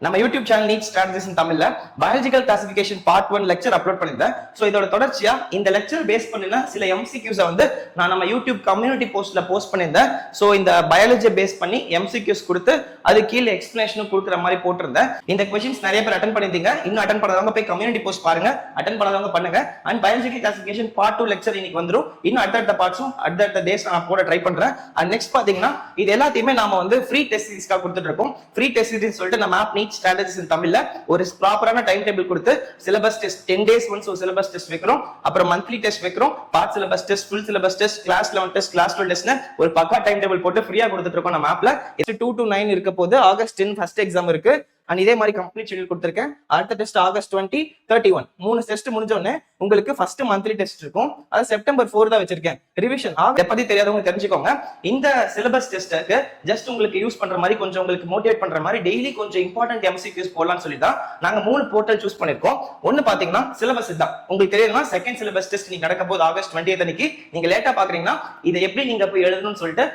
நம்ம YouTube channel NEET strategies இன் தமிழ்ல biological classification part 1 lecture upload பண்ணிருந்தேன். சோ இதோட தொடர்ச்சியா இந்த லெக்சர் பேஸ் பண்ணின சில எம்சிக்யூஸ் வந்து நான் நம்ம யூடியூப் கம்யூனிட்டி போஸ்ட்ல போஸ்ட் பண்ணிருந்தேன். சோ இந்த பயாலஜி பேஸ் பண்ணி எம்சிக்யூஸ் கொடுத்து அது கீழே எக்ஸ்பிளனேஷனும் கொடுக்குற மாதிரி போட்டிருந்தேன். இந்த क्वेश्चंस நிறைய பேர் அட்டெண்ட் பண்ணிருந்தீங்க. இன்னும் அட்டெண்ட் பண்ணாதவங்க போய் கம்யூனிட்டி போஸ்ட் பாருங்க, அட்டெண்ட் பண்ணாதவங்க பண்ணுங்க. And biological classification part 2 lecture இன்னைக்கு வந்துரும். இன்னும் அடுத்த பார்ட்ஸும் அடுத்த டேஸ் நான் போட ட்ரை பண்றேன். அண்ட் நெக்ஸ்ட் பாத்தீங்கன்னா இது எல்லாத்தையுமே நாம வந்து ஃப்ரீ டெஸ்ட் சீரிஸ்க்காக கொடுத்துட்டு இருக்கோம். ஃப்ரீ டெஸ்ட் சீரிஸ் சொல்லிட்டு நம்ம ஆப் நீட் ஸ்ட்ராட்டஜிஸ் இன் தமிழ்ல ஒரு ப்ராப்பரான டைம் டேபிள் கொடுத்து சிலபஸ் டெஸ்ட் 10 days ஒன்ஸ் ஒரு சிலபஸ் டெஸ்ட் வைக்கிறோம். அப்புறம் மந்த்லி டெஸ்ட் வைக்கிறோம். Part syllabus test, full syllabus test, class 11 test, class 12 டெஸ்ட்னு ஒரு பக்கா டைம் டேபிள் போட்டு ஃப்ரீயா கொடுத்துட்டு இருக்கோம் நம்ம ஆப்ல. 2 to 9 இருக்க போது ஆகஸ்ட் 10 ஃபர்ஸ்ட் எக்ஸாம் இருக்கு. அண்ட் இதே மாதிரி கம்ப்ளீட் ஷெட்யூல் கொடுத்திருக்கேன். அடுத்த டெஸ்ட் ஆகஸ்ட் 20, 31 மூணு டெஸ்ட் முடிஞ்ச உடனே உங்களுக்கு ஃபர்ஸ்ட் மந்த்லி டெஸ்ட் இருக்கும். அது செப்டம்பர் 4 தான் வச்சிருக்கேன். ரிவிஷன் இத பத்தி தெரியாதவங்க தெரிஞ்சுக்கோங்க. இந்த சிலபஸ் டெஸ்ட்க்கு ஜஸ்ட் உங்களுக்கு யூஸ் பண்ற மாதிரி கொஞ்சம் உங்களுக்கு மோட்டிவேட் பண்ற மாதிரி டெய்லி கொஞ்சம் இம்பார்ட்டன்ட் எம்சிக்யூஸ் போடலாம்னு சொல்லி தான் நாங்க 3 போர்ட்டல் சூஸ் பண்ணிருக்கோம். ஒன்னு பாத்தீங்கன்னா சிலபஸ் தான் உங்களுக்கு தெரியுமா, செகண்ட் சிலபஸ் டெஸ்ட் நீங்க நடக்க போது ஆகஸ்ட் 20 அன்னைக்கு. நீங்க லேட்டா பாக்குறீங்கன்னா இதை எப்படி நீங்க போய் எழுதணும்னு சொல்லிட்டு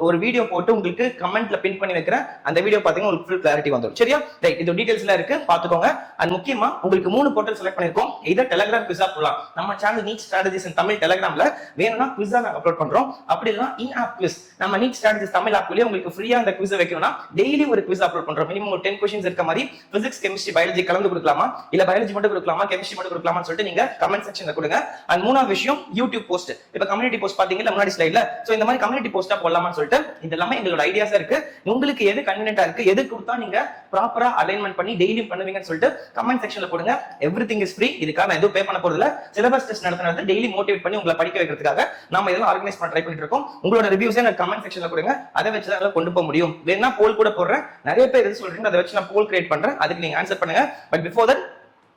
ஒரு வீடியோ போட்டு உங்களுக்கு கமெண்ட்ல பின் பண்ணி வைக்கிறேன். அந்த வீடியோ பாத்தீங்கன்னா உங்களுக்கு ஃபுல் கிளாரிட்டி வந்துடும். சரியா? ரைட், இது டீடைல்ஸ்ல இருக்கு, பாத்துக்கோங்க. அண்ட் முக்கியமா உங்களுக்கு 3 போர்ட்டல் செலக்ட் பண்ணிருக்கோம். இத டெலிகிராம் குவிஸா போலாம். நம்ம சேனல் நீட் ஸ்ட்ராட்டஜிஸ் இன் தமிழ் டெலிகிராம்ல வேணும்னா குவிஸா நாங்க அப்லோட் பண்றோம். அப்படி இல்லனா இன் ஆப் குவிஸ் நம்ம நீட் ஸ்ட்ராட்டஜிஸ் தமிழ் ஆப்லயே உங்களுக்கு ஃப்ரீயா அந்த குவிஸ் வைக்கணும்னா டெய்லி ஒரு குவிஸ் அப்லோட் பண்றோம். மினிமம் ஒரு 10 क्वेश्चंस இருக்க மாதிரி பிசிக்ஸ், கெமிஸ்ட்ரி, பயாலஜி கலந்து கொடுக்கலாமா இல்ல பயாலஜி மட்டும் கொடுக்கலாமா கெமிஸ்ட்ரி மட்டும் கொடுக்கலாமான்னு சொல்லிட்டு நீங்க கமெண்ட் செக்ஷன்ல கொடுங்க. அண்ட் மூணாவது விஷயம் யூடியூப் போஸ்ட். இப்ப கம்யூனிட்டி போஸ்ட் பாத்தீங்கல முன்னாடி ஸ்லைட்ல, சோ இந்த மாதிரி கம்யூனிட்டி போஸ்டா போடலாமான்னு சொல்லிட்டு இதெல்லாம் எங்களோட ஐடியாஸா இருக்கு. உங்களுக்கு எது கன்வீனியன்ட்டா இருக்கு, எது கொடுத்தா நீங்க ப்ராப்பரா அலைன்மென்ட் பண்ணி டெய்லி பண்ணுவீங்கன்னு சொல்லிட்டு கமெண்ட் செக்ஷன்ல போடுங்க. Everything is free. இதுக்காக நான் எதுவும் பே பண்ண போறது இல்ல. சிலபஸ் டெஸ்ட் நடத்துறது டெய்லி மோட்டிவேட் பண்ணி உங்களை படிக்க வைக்கிறதுக்காக நாம இதெல்லாம் ஆர்கனைஸ் பண்ண ட்ரை பண்ணிட்டு இருக்கோம். உங்களோட ரிவ்யூஸை எனக்கு கமெண்ட் செக்ஷன்ல கொடுங்க. அதை வச்சு தான் கொண்டு போக முடியும். வேணா போல் கூட போடுறேன். நிறைய பேர் எது சொல்றீங்க அதை வச்சு நான் போல் கிரியேட் பண்றேன். அதுக்கு நீங்க ஆன்சர் பண்ணுங்க. But before that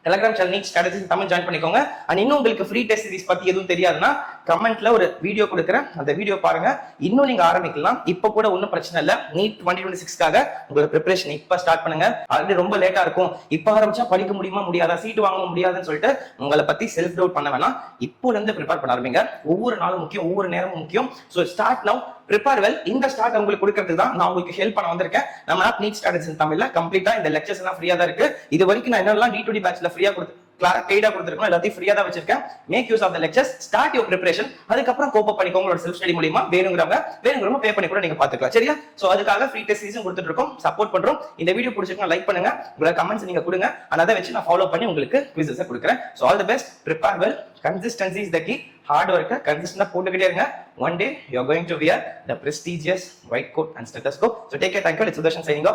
Telegram channel NEET strategies Tamil join பண்ணிக்கோங்க. அண்ட் இன்னும் உங்களுக்கு ஃப்ரீ டெஸ்ட் சீரிஸ் பத்தி எதுவும் தெரியாதுன்னா கமெண்ட்ல ஒரு வீடியோ கொடுக்குறேன், அந்த வீடியோ பாருங்க. இன்னும் நீங்க ஆரம்பிக்கலாம். இப்ப கூட ஒன்னும் பிரச்சனை இல்ல. நீட் 2026க்காக உங்களோட ப்ரிப்பரேஷன் இப்ப ஸ்டார்ட் பண்ணுங்க. ஆல்ரெடி ரொம்ப லேட்டா இருக்கும். இப்ப ஆரம்பிச்சா படிக்க முடியுமா முடியாதா, சீட் வாங்க முடியாதுன்னு சொல்லிட்டு உங்களை பத்தி செல்ஃப் டவுட் பண்ண வேணாம். இப்போல இருந்து ப்ரிப்பேர் பண்ண ஆரம்பிங்க. ஒவ்வொரு நாளும் முக்கியம், ஒவ்வொரு நேரமும் முக்கியம். So start now, prepare well. இந்த ஸ்டார்ட் உங்களுக்கு கொடுக்கிறதுக்கு தான் நான் உங்களுக்கு ஹெல்ப் பண்ண வந்திருக்கேன். நம்ம ஆப் நீட் ஸ்ட்ராட்டஜிஸ் தமிழ்ல கம்ப்ளீட்டா இந்த லெக்சர்ஸ் எல்லாம் ஃப்ரீயா தான் இருக்கு. இது வரைக்கும் நான் என்னெல்லாம் D2D பேட்ச்ல ஃப்ரீயா பெய்டா கொடுத்திருக்கோம், எல்லாத்தையும் ஃப்ரீயா தான் வச்சிருக்கேன். Make use of the lectures, start your preparation. அதுக்கப்புறம் கோப் அப் பண்ணிக்கோங்க உங்களோட செல்ஃப் ஸ்டடி மூலமா. வேணுங்கிறவங்க பே பண்ணி கூட நீங்க பாத்துக்கலாம். சரியா? சோ அதுக்காக ஃப்ரீ டெஸ்ட் சீரிஸ் கொடுத்துட்டு இருக்கோம், சப்போர்ட் பண்றோம். இந்த வீடியோ பிடிச்சிருந்தா லைக் பண்ணுங்க, உங்களோட கமெண்ட்ஸ் நீங்க கொடுங்க. அதை வச்சு நான் ஃபாலோ பண்ணி உங்களுக்கு குவிஸஸ் கொடுக்குறேன். So all the best, prepare well, consistency is the key. Hard work கன்சிஸ்டன்ட்டா போட்டுக்கிட்டே இருங்க. One day you are going to wear the prestigious white coat and stethoscope. So take care. Thank you. It's Sudarshan signing off.